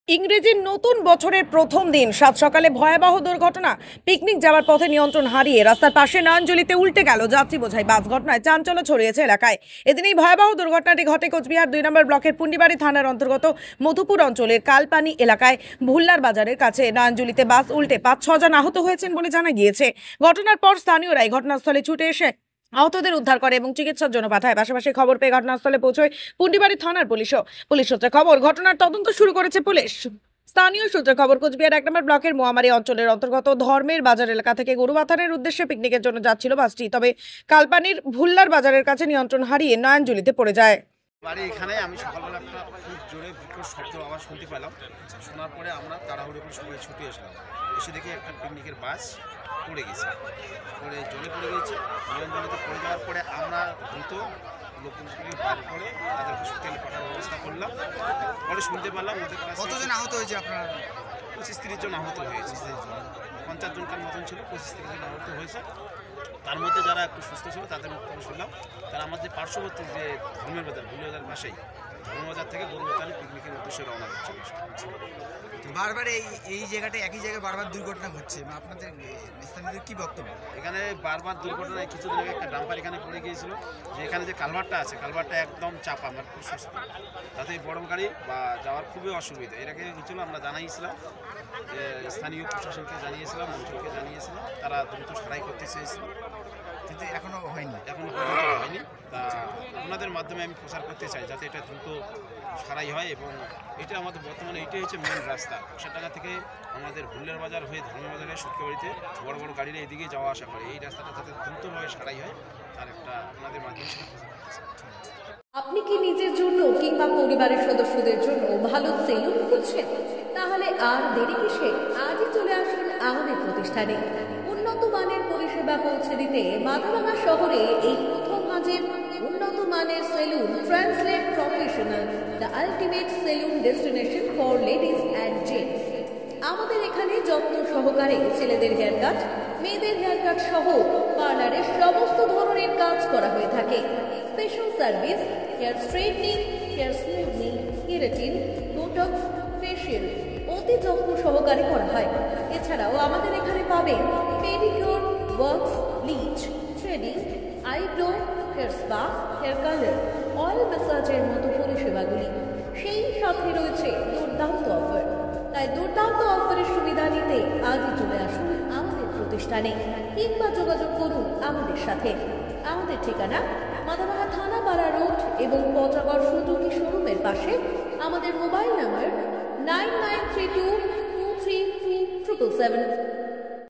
ইংরেজির নতুন বছরের প্রথম দিন সাত সকালে ভয়াবহ দুর্ঘটনা। পিকনিক যাওয়ার পথে নিয়ন্ত্রণ হারিয়ে রাস্তার পাশে নয়নজলিতে উল্টে গেল যাত্রী বোঝাই বাস। ঘটনায় চাঞ্চল্য ছড়িয়েছে এলাকায়। এদিন এই ভয়াবহ দুর্ঘটনাটি ঘটে কোচবিহার 2 নম্বর ব্লকের পুন্ডিবাড়ি থানার অন্তর্গত মধুপুর অঞ্চলের কালপানি এলাকায় ভুল্লার বাজারের কাছে। নয়নজলিতে বাস উল্টে 5-6 জন আহত হয়েছেন বলে জানা গিয়েছে। ঘটনার পর স্থানীয়রাই ঘটনাস্থলে ছুটে এসে আহতদের উদ্ধার করে এবং চিকিৎসার জন্য পাঠায়। পাশাপাশি খবর পেয়ে ঘটনাস্থলে পৌঁছয় পুন্ডিবাড়ি থানার পুলিশও। পুলিশ সূত্রে খবর, ঘটনার তদন্ত শুরু করেছে পুলিশ। স্থানীয় সূত্রে খবর, কোচবিহার 1 নম্বর ব্লকের মোয়ামারি অঞ্চলের অন্তর্গত ধর্মের বাজার এলাকা থেকে গরুবাথানের উদ্দেশ্যে পিকনিকের জন্য যাচ্ছিল বাসটি। তবে কালপানির ভুল্লার বাজারের কাছে নিয়ন্ত্রণ হারিয়ে নয়নজলিতে পড়ে যায়। বাড়ি এখানে আমি সকালবেলা একটা খুব জোরে বিকট শব্দ আওয়াজ শুনতে পেলাম। শোনার পরে আমরা তাড়াহুড়ো করে সবাই ছুটে আসলাম। এসে দেখি একটা পিকনিকের বাস পড়ে গেছে, পড়ে জলে পড়ে গেছে। জলেতে পড়ে যাওয়ার পরে আমরা দ্রুত লোকজনকে বার করে তাদের হসপিটালে পাঠানোর ব্যবস্থা করলাম। পরে শুনতে পারলাম ওদের কাছে কতজন আহত হয়েছে আপনার? 25-30 জন আহত হয়েছে। 50 জনকার মতন ছিল, 25-30 জন আহত হয়েছে। তার মধ্যে যারা একটু সুস্থ ছিল তাদের মুখে শুনলাম তারা আমাদের পার্শ্ববর্তী যে ধর্মের বাজার ভুলের পাশেই ধর্মবাজার থেকে গরুবাথানে পিকনিকের উদ্দেশ্যে রওনা দিচ্ছিল। বারবার এই জায়গাটা একই জায়গায় বারবার দুর্ঘটনা হচ্ছে, আপনাদের স্থানীয়দের কী বক্তব্য? এখানে বারবার দুর্ঘটনায় কিছুদিন আগে একটা ডাম্পার এখানে পড়ে গিয়েছিল, যে এখানে যে কালভারটা আছে কালভারটা একদম চাপা, আমার খুব সুস্থ, তাতে বড় গাড়ি বা যাওয়ার খুবই অসুবিধা। এর আগে হচ্ছিল আমরা জানাইছিলাম, স্থানীয় প্রশাসনকে জানিয়েছিলাম, অঞ্চলকে জানিয়েছিলাম, তারা দ্রুত সারাই করতে চেয়েছিল, কিন্তু এখনও হয়নি, এখনও হয়নি। তা আপনাদের মাধ্যমে আমি প্রচার করতে চাই যাতে এটা দ্রুত সারাই হয়। এবং এটা আমাদের বর্তমানে এটাই হচ্ছে মেন রাস্তা। কোষাডাঙ্গা থেকে আমাদের ভুল্লার বাজার হয়ে ধর্মবাজারে সুটকাবাড়িতে বড় বড় গাড়িরা এদিকে যাওয়া আসা করে। এই রাস্তাটা যাতে দ্রুতভাবে সারাই হয় তার একটা আপনাদের মাধ্যমে সেটা প্রচার করতে চাই। আপনি কি নিজের জন্য কিংবা পরিবারের সদস্যদের জন্য ভালো সেলুন খুঁজছেন? তাহলে আর দেরি কিসে? আজই চলে আসুন আমাদের প্রতিষ্ঠানে। উন্নত মানের পরিষেবা পৌঁছে দিতে মাথাভাঙা শহরে এই প্রথম হাজির উন্নত মানের salon translate professional, the ultimate salon destination for ladies and gents. আমাদের এখানে যত্ন সহকারে ছেলেদের হেয়ার কাট, মেয়েদের হেয়ার কাট সহ পার্লারের সমস্ত ধরনের কাজ করা হয়ে থাকে। Special service, hair straightening, hair smoothing, keratin, Botox, facial অতি যত্ন সহকারে করা হয়। এছাড়াও আমাদের এখানে পাবেন pedicure, wax, bleach, threading, eyebrow, hair spa, hair colour, oil ম্যাসাজের মতো পরিষেবাগুলি। সেই সাথে রয়েছে দুর্দান্ত অফার। তাই দুর্দান্ত অফারের সুবিধা নিতে আজই চলে আসুন আমাদের প্রতিষ্ঠানে কিংবা যোগাযোগ করুন আমাদের সাথে। আমাদের ঠিকানা মাথাভাঙা থানাপাড়া রোড এবং পচাগড় সুজুকি শোরুমের পাশে। আমাদের মোবাইল নাম্বার 9932233777।